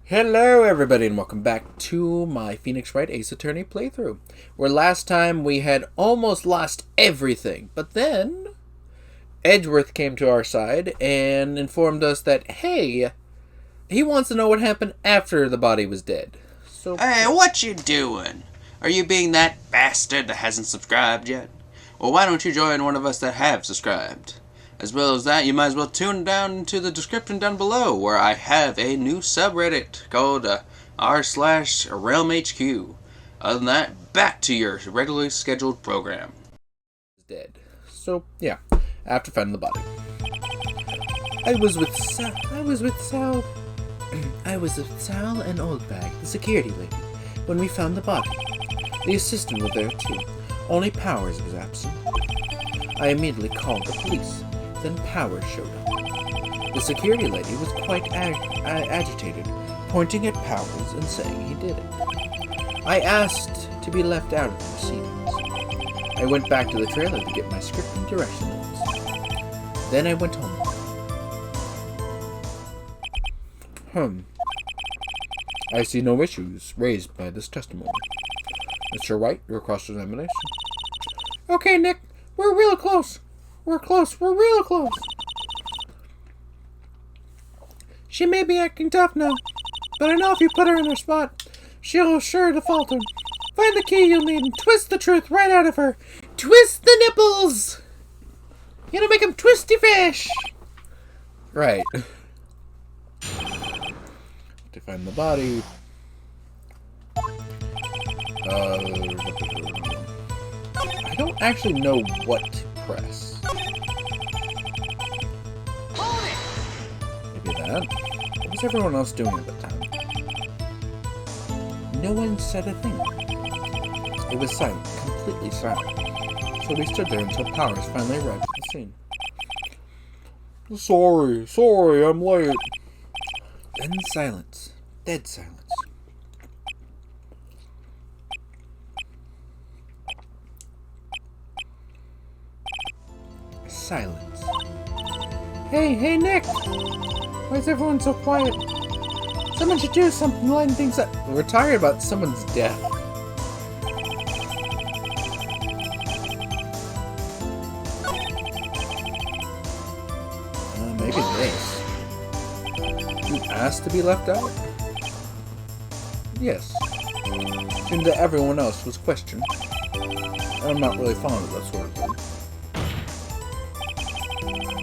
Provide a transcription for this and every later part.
Hello everybody and welcome back to my Phoenix Wright Ace Attorney playthrough, where last time we had almost lost everything, but then Edgeworth came to our side and informed us that, hey, he wants to know what happened after the body was dead. So, Hey, what you doing? Are you being that bastard that hasn't subscribed yet? Well, why don't you join one of us that have subscribed? As well as that, you might as well tune down to the description down below, where I have a new subreddit called r/RealmHQ. Other than that, back to your regularly scheduled program. dead. So, yeah, after finding the body. I was with Sal and Oldbag, the security lady, when we found the body. The assistant was there too, only Powers was absent. I immediately called the police, then Powers showed up. The security lady was quite agitated, pointing at Powers and saying he did it. I asked to be left out of the proceedings. I went back to the trailer to get my script and direction notes. Then I went home. I see no issues raised by this testimony. Mr. Wright, your cross-examination. Okay, Nick. We're real close. We're real close. She may be acting tough now, but I know if you put her in her spot, she'll sure to falter. Find the key you'll need and twist the truth right out of her. Twist the nipples! You gotta make them twisty fish! Right. To find the body. I don't actually know what to press. Maybe that. What was everyone else doing at the time? No one said a thing. It was silent, completely silent. So we stood there until Powers finally arrived at the scene. Sorry, I'm late. Then silence. Dead silence. Silence. Hey, Nick! Why is everyone so quiet? Someone should do something to lighten things up. We're tired about someone's death. Maybe this. You asked to be left out? Yes. Seemed that everyone else was questioned. I'm not really fond of that sort of thing.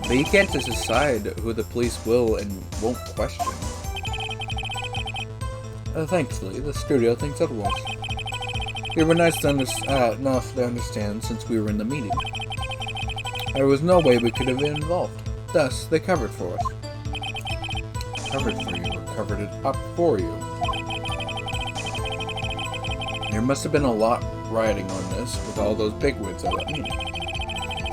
But you can't just decide who the police will and won't question. Thankfully, the studio thinks otherwise. They were nice enough to understand since we were in the meeting. There was no way we could have been involved. Thus, they covered for us. Covered for you, or covered it up for you. There must have been a lot riding on this with all those bigwigs at that meeting.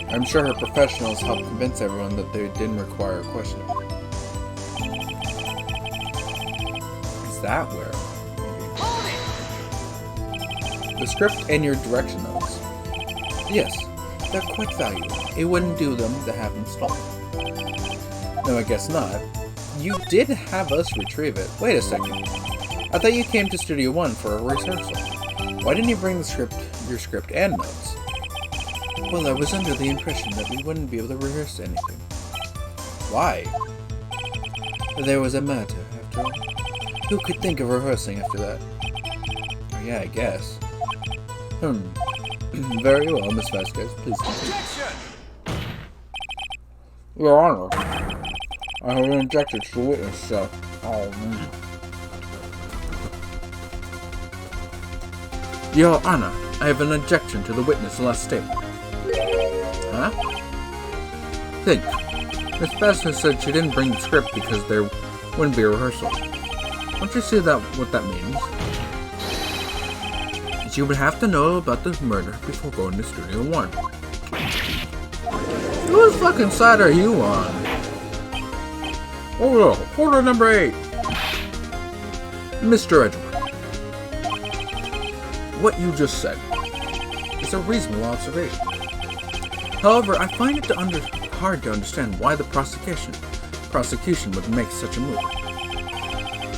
I'm sure her professionals helped convince everyone that they didn't require questioning. Is that where? Maybe. The script and your direction notes. Yes, they're quite valuable. It wouldn't do them to have them stolen. No, I guess not. You did have us retrieve it. Wait a second. I thought you came to Studio 1 for a rehearsal. Why didn't you bring your script and notes? Well, I was under the impression that we wouldn't be able to rehearse anything. Why? There was a murder, after all. Who could think of rehearsing after that? Oh, yeah, I guess. Very well, Miss Vasquez. Please continue. Your Honor, I have been objected to the witness, so... Your Honor, I have an objection to the witness' last statement. Huh? Think. Miss Vasquez said she didn't bring the script because there wouldn't be a rehearsal. Don't you see what that means? She would have to know about the murder before going to Studio 1. Whose fucking side are you on? Oh, order number 8. Mr. Edgeworth. What you just said is a reasonable observation. However, I find it hard to understand why the prosecution would make such a move.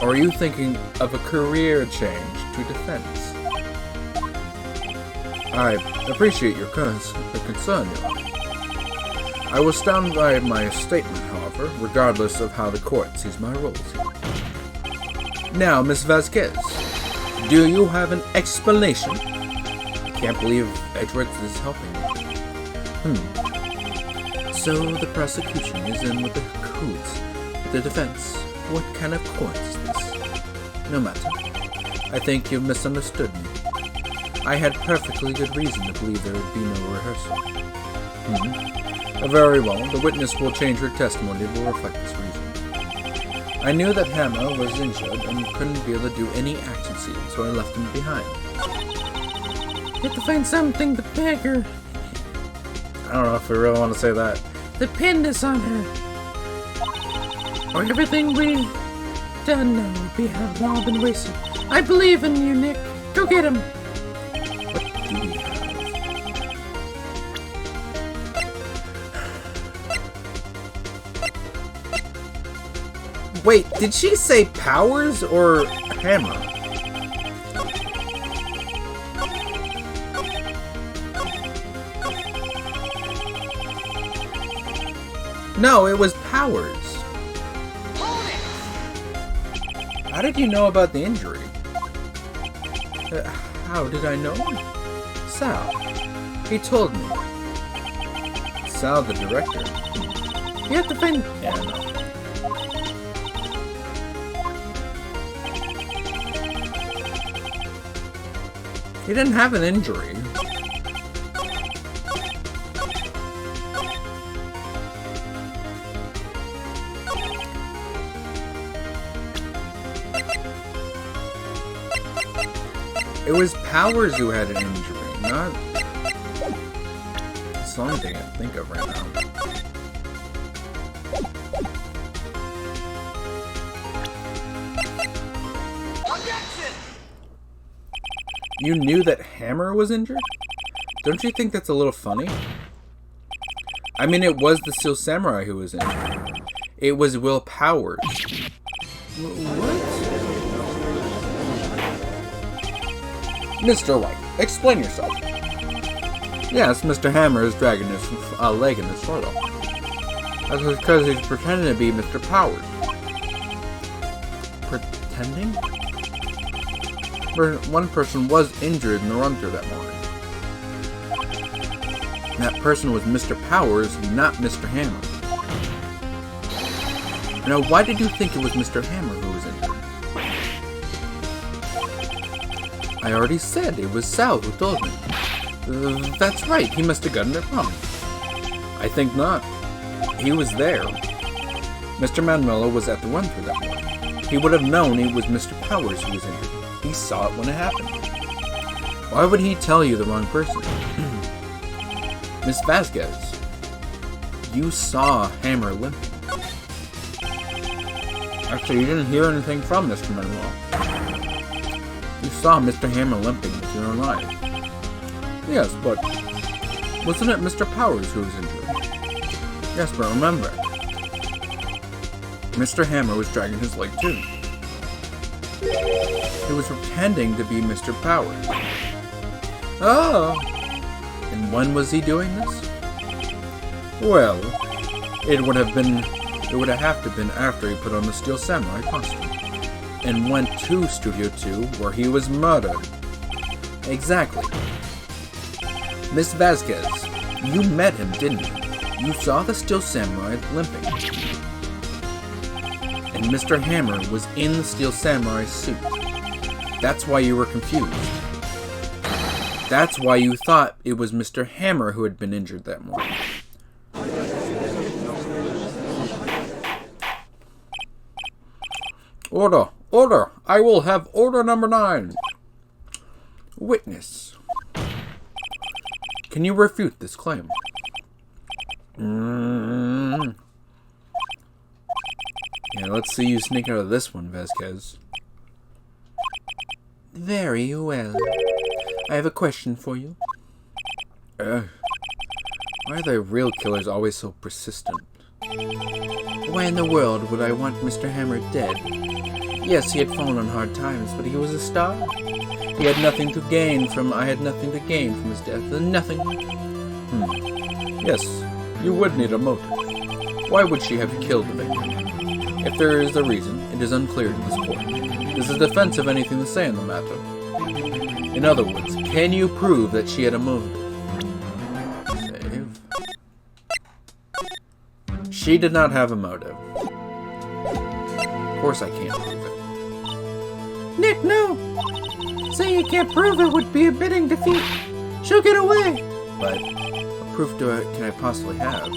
Or are you thinking of a career change to defense? I appreciate your concern, Your Honor. I will stand by my statement, however, regardless of how the court sees my roles here. Now, Miss Vasquez, do you have an explanation? I can't believe Edwards is helping me. So the prosecution is in with the cahoots with the defense. What kind of court is this? No matter. I think you've misunderstood me. I had perfectly good reason to believe there would be no rehearsal. Very well. The witness will change her testimony to reflect this reason. I knew that Hammer was injured and couldn't be able to do any action scenes, so I left him behind. You have to find something to peg her. I don't know if we really want to say that. To pin this on her. Or everything we've done now would have all been wasted. I believe in you, Nick. Go get him. What do we have? Wait, did she say Powers or Hammer? No, it was Powers. How did you know about the injury? How did I know? Sal. He told me. Sal, the director. You have to find... Yeah, no. He didn't have an injury. It was Powers who had an injury, not... That's the only thing I can think of right now. You knew that Hammer was injured? Don't you think that's a little funny? I mean, it was the Steel Samurai who was injured. It was Will Powers. What? Mr. Wright, explain yourself. Yes, Mr. Hammer is dragging his leg in his photo. That's because he's pretending to be Mr. Powers. Pretending? One person was injured in the run-through that morning. And that person was Mr. Powers, not Mr. Hammer. Now, why did you think it was Mr. Hammer who was injured? I already said it was Sal who told me. That's right, he must have gotten it wrong. I think not. He was there. Mr. Manuelo was at the run-through that morning. He would have known it was Mr. Powers who was injured. He saw it when it happened. Why would he tell you the wrong person? Miss Vasquez, you saw Hammer limping. Actually, you didn't hear anything from Mr. Manuel. You saw Mr. Hammer limping with your own eyes. Yes, but wasn't it Mr. Powers who was injured? Yes, but remember, Mr. Hammer was dragging his leg too. He was pretending to be Mr. Powers. Oh! And when was he doing this? Well, it would have to have been after he put on the Steel Samurai costume and went to Studio 2 where he was murdered. Exactly. Miss Vasquez, you met him, didn't you? You saw the Steel Samurai limping. And Mr. Hammer was in the Steel Samurai suit. That's why you were confused. That's why you thought it was Mr. Hammer who had been injured that morning. Order! Order! I will have order number 9. Witness. Can you refute this claim? Yeah, let's see you sneak out of this one, Vasquez. Very well. I have a question for you. Why are the real killers always so persistent? Why in the world would I want Mr. Hammer dead? Yes, he had fallen on hard times, but he was a star. He had nothing to gain from. I had nothing to gain from his death, and nothing. Yes, you would need a motive. Why would she have killed the victim? If there is a reason, it is unclear to this court. Does the defense have anything to say on the matter? In other words, can you prove that she had a motive? Save. She did not have a motive. Of course I can't prove it. Nick, no! Saying you can't prove it would be admitting defeat. She'll get away! But what proof can I possibly have?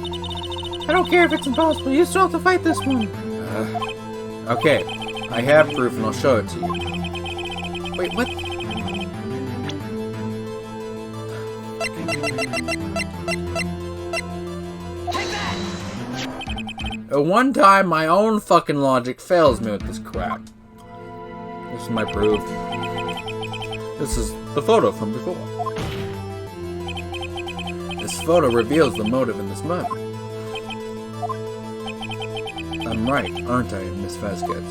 I don't care if it's impossible. You still have to fight this one. Okay. I have proof and I'll show it to you. Wait, what? Take that! At one time, my own fucking logic fails me with this crap. This is my proof. This is the photo from before. This photo reveals the motive in this murder. I'm right, aren't I, Miss Vasquez?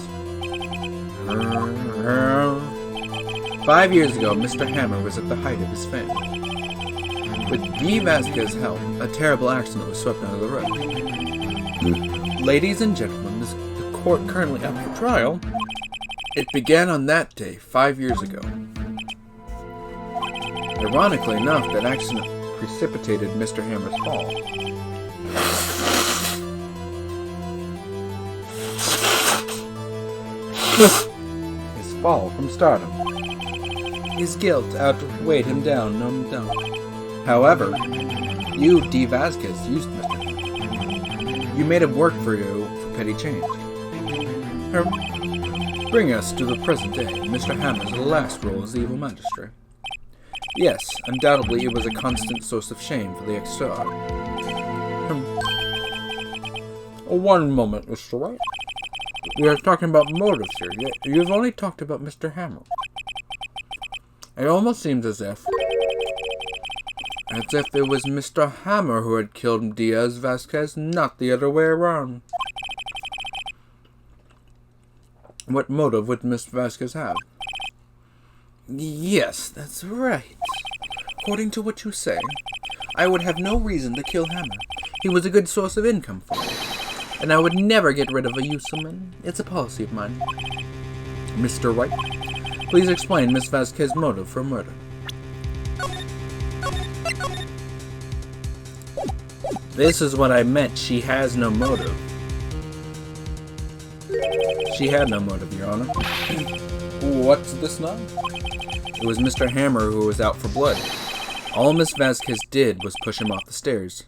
5 years ago, Mr. Hammer was at the height of his fame. With D. Vasquez's help, a terrible accident was swept under the rug. Ladies and gentlemen, the court currently up for trial. It began on that day, 5 years ago. Ironically enough, that accident precipitated Mr. Hammer's fall. His fall from stardom. His guilt outweighed him down, no doubt. However, you, D. Vasquez, used Mr. Hammer. You made him work for you for petty change. Bring us to the present day, Mr. Hammer's last role as the evil magistrate. Yes, undoubtedly it was a constant source of shame for the ex-star. One moment, Mr. Wright. We are talking about motives here, yet you've only talked about Mr. Hammer. It almost seems as if it was Mr. Hammer who had killed Diaz Vasquez, not the other way around. What motive would Miss Vasquez have? Yes, that's right. According to what you say, I would have no reason to kill Hammer. He was a good source of income for me, and I would never get rid of a useful man. It's a policy of mine. Mr. Wright, please explain Miss Vasquez's motive for murder. This is what I meant. She has no motive. She had no motive, Your Honor. What's this now? It was Mr. Hammer who was out for blood. All Miss Vasquez did was push him off the stairs,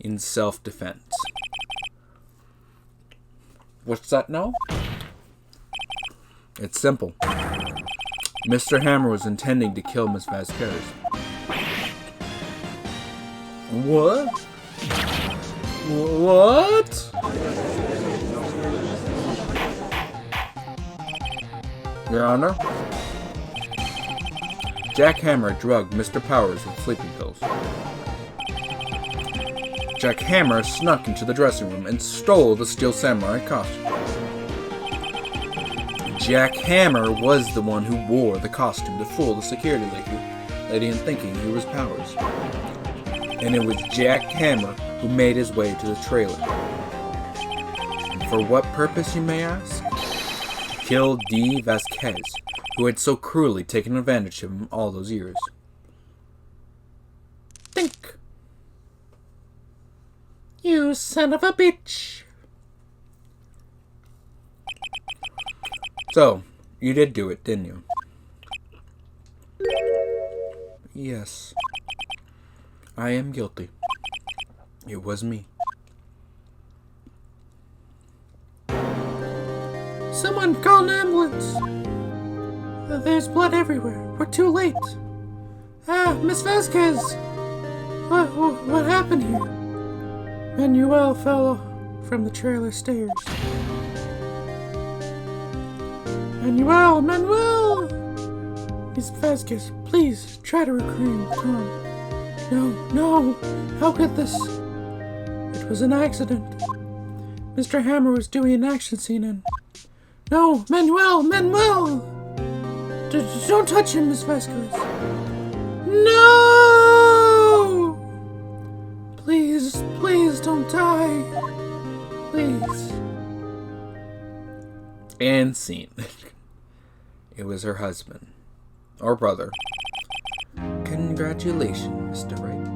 in self-defense. What's that now? It's simple. Mr. Hammer was intending to kill Miss Vasquez. What? What? Your Honor? Jack Hammer drugged Mr. Powers with sleeping pills. Jack Hammer snuck into the dressing room and stole the Steel Samurai costume. Jack Hammer was the one who wore the costume to fool the security lady into thinking he was Powers. And it was Jack Hammer who made his way to the trailer. And for what purpose, you may ask? To kill D. Vasquez, who had so cruelly taken advantage of him all those years. Think! You son of a bitch! So, you did do it, didn't you? Yes. I am guilty. It was me. Someone call an ambulance! There's blood everywhere. We're too late. Miss Vasquez! What happened here? Manuel fell from the trailer stairs. Manuel! Miss Vasquez, please, try to reclaim time. No, how could this? It was an accident. Mr. Hammer was doing an action scene and No, Manuel! Manuel! Don't touch him, Miss Vasquez. No! Please, please don't die. Please. And scene. It was her husband. Or brother. Congratulations, Mr. Wright.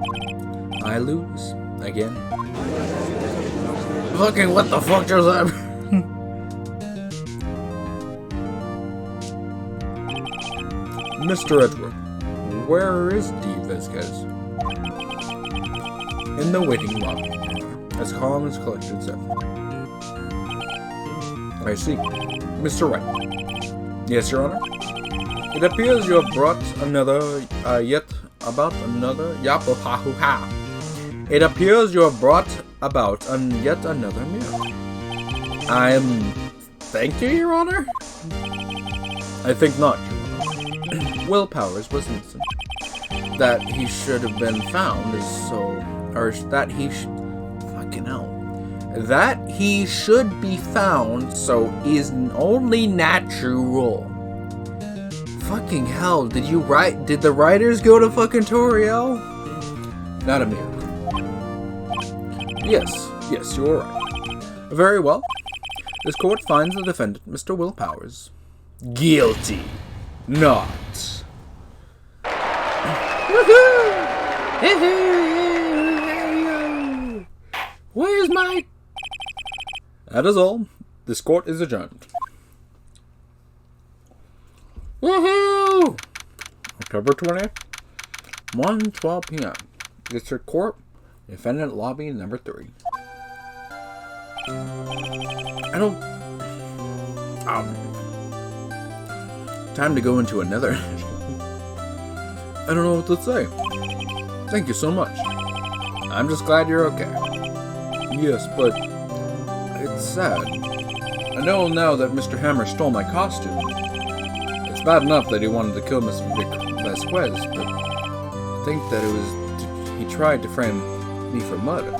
I lose. Again. Fucking what the fuck just happened? Mr. Edward, where is Steve Vasquez? In the waiting lobby, as calm as collected self. I see. Mr. Wright. Yes, Your Honor? It appears you have brought another, It appears you have brought about yet another mirror. Thank you, Your Honor? I think not, Your Honor. Will Powers was innocent. That he should have been found is so... Or that he fucking hell. That he should be found so is only natural. Fucking hell, did the writers go to fucking Toriel? Not a miracle. Yes, you're right. Very well. This court finds the defendant, Mr. Will Powers, guilty. Not. Where's my... That is all. This court is adjourned. Woohoo! October 20th, 1:12 p.m. District Court, Defendant Lobby number 3. Time to go into another. I don't know what to say. Thank you so much. I'm just glad you're okay. Yes, but it's sad. I know now that Mr. Hammer stole my costume. It's bad enough that he wanted to kill Miss Vasquez, but I think that he tried to frame me for murder.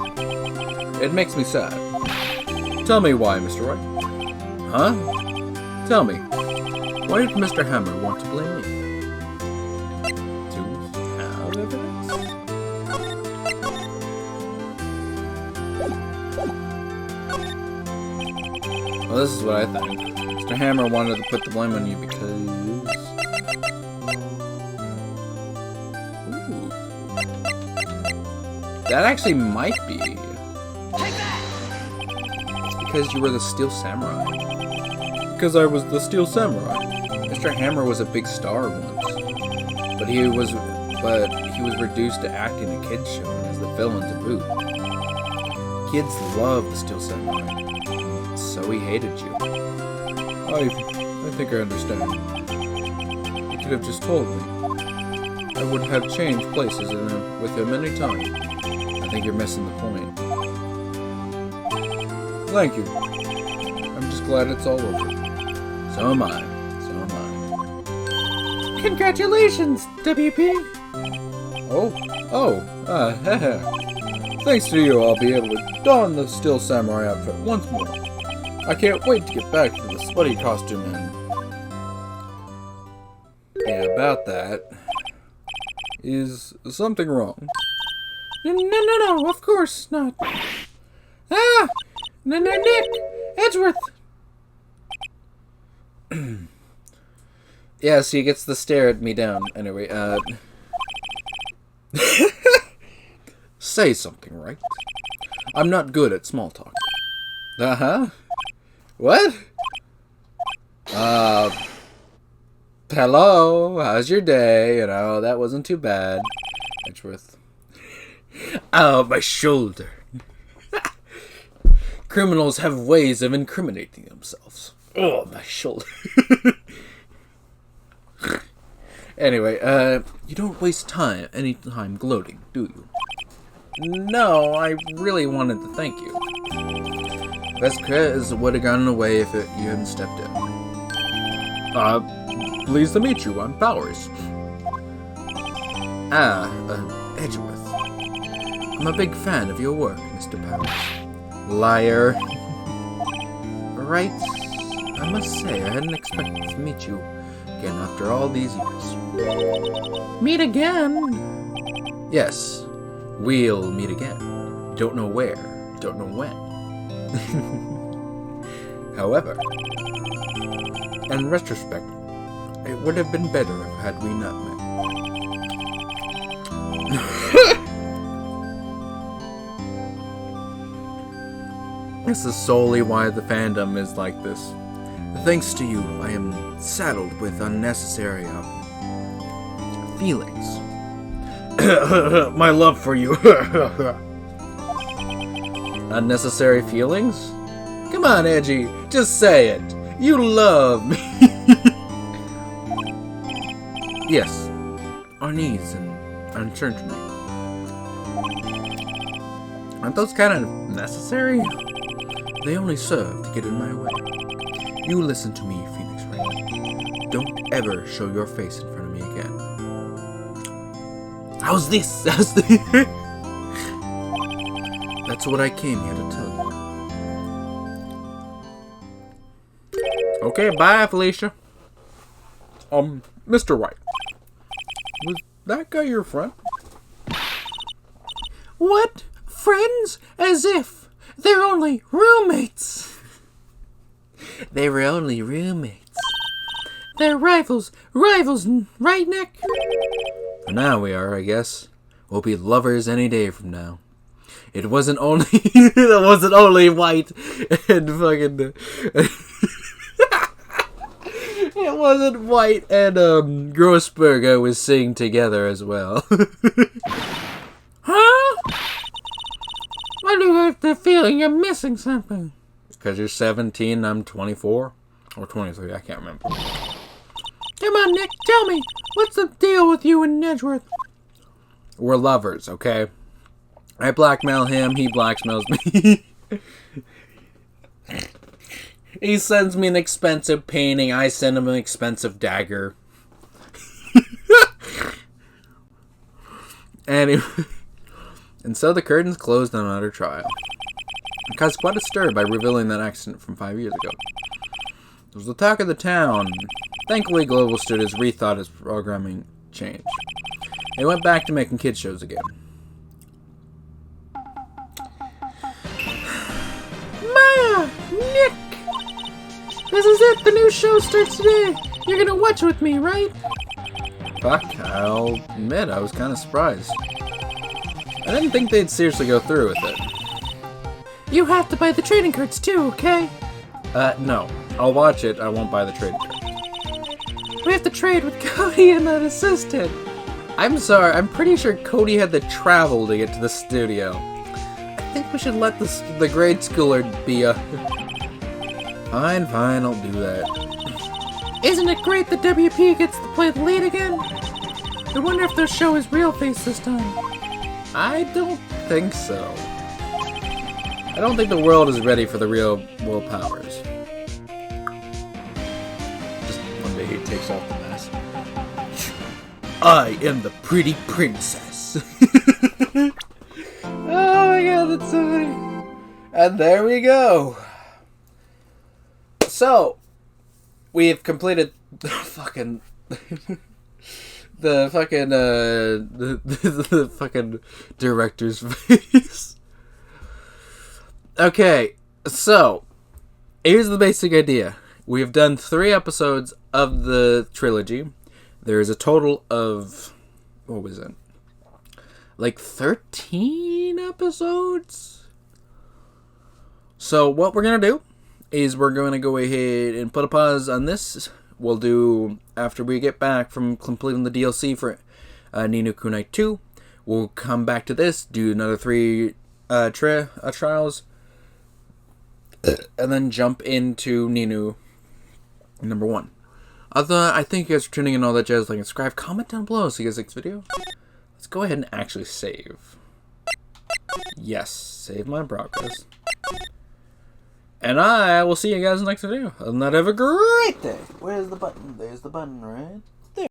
It makes me sad. Tell me why, Mr. Wright. Huh? Tell me. Why did Mr. Hammer want to blame me? To have evidence? Well, this is what I think. Mr. Hammer wanted to put the blame on you because... Ooh. That actually might be. It's because you were the Steel Samurai. Because I was the Steel Samurai. Mr. Hammer was a big star once, but he was reduced to acting a kid's show as the villain to boot. Kids love the Steel Samurai, so he hated you. I think I understand. You could have just told me. I would have changed places with him any time. I think you're missing the point. Thank you. I'm just glad it's all over. So am I. Congratulations, WP! Thanks to you, I'll be able to don the Steel Samurai outfit once more. I can't wait to get back to the sweaty costume and... Yeah, about that. Is something wrong? No, of course not. Ah! No, Nick! Edgeworth! Yeah, so he gets to stare at me down. Anyway, say something, right? I'm not good at small talk. Uh-huh. What? Hello, how's your day? You know, that wasn't too bad. Edgeworth. Oh, my shoulder. Criminals have ways of incriminating themselves. Oh, my shoulder. Anyway, you don't waste any time gloating, do you? No, I really wanted to thank you. Vasquez would have gotten away if you hadn't stepped in. Pleased to meet you, I'm Powers. Edgeworth. I'm a big fan of your work, Mr. Powers. Liar. Right? I must say, I hadn't expected to meet you again after all these years. Meet again? Yes, we'll meet again. Don't know where, don't know when. However, in retrospect, it would have been better had we not met. This is solely why the fandom is like this. Thanks to you, I am saddled with unnecessary feelings. My love for you. Unnecessary feelings? Come on, Edgy, just say it. You love me. Yes, our needs and uncertainty. Aren't those kind of necessary? They only serve to get in my way. You listen to me, Phoenix Wright. Don't ever show your face in front of me again. How's this? That's what I came here to tell you. Okay, bye, Felicia. Mr. Wright. Was that guy your friend? What? Friends? As if. They're only roommates. They were only roommates. They're rivals. Rivals, right, Nick? For now we are, I guess. We'll be lovers any day from now. It wasn't only it wasn't only White and fucking it wasn't White and Grossberg I was seeing together as well. Huh? Why do you have the feeling you're missing something? Because you're 17 and I'm 24? Or 23, I can't remember. Come on, Nick, tell me. What's the deal with you and Edgeworth? We're lovers, okay? I blackmail him, he blackmails me. He sends me an expensive painting, I send him an expensive dagger. Anyway. And so the curtains closed on another trial. It caused quite a stir by revealing that accident from 5 years ago. It was the talk of the town. Thankfully, Global Studios rethought its programming change. They went back to making kids shows again. Maya! Nick! This is it! The new show starts today! You're gonna watch with me, right? Fuck, I'll admit, I was kind of surprised. I didn't think they'd seriously go through with it. You have to buy the trading cards too, okay? No. I'll watch it, I won't buy the trading cards. We have to trade with Cody and an assistant. I'm sorry, I'm pretty sure Cody had to travel to get to the studio. I think we should let the grade schooler be a... Fine, I'll do that. Isn't it great that WP gets to play the lead again? I wonder if their show is real face this time. I don't think so. I don't think the world is ready for the real Will Powers. Just one day he takes off the mask. I am the pretty princess. Oh my god, that's so funny. And there we go. So, we have completed the fucking... the fucking director's face. Okay, so here's the basic idea. We have done 3 episodes of the trilogy. There is a total of, what was it? Like 13 episodes? So what we're going to do is we're going to go ahead and put a pause on this. We'll do, after we get back from completing the DLC for Ni no Kunai 2, we'll come back to this, do another 3 trials, and then jump into Ninu number 1. Other, I thank you guys for tuning in and all that jazz. Like and subscribe, comment down below. See you guys next video. Let's go ahead and actually save. Yes, save my progress. And I will see you guys next video. Other than that, have a great day. Where's the button? There's the button, right?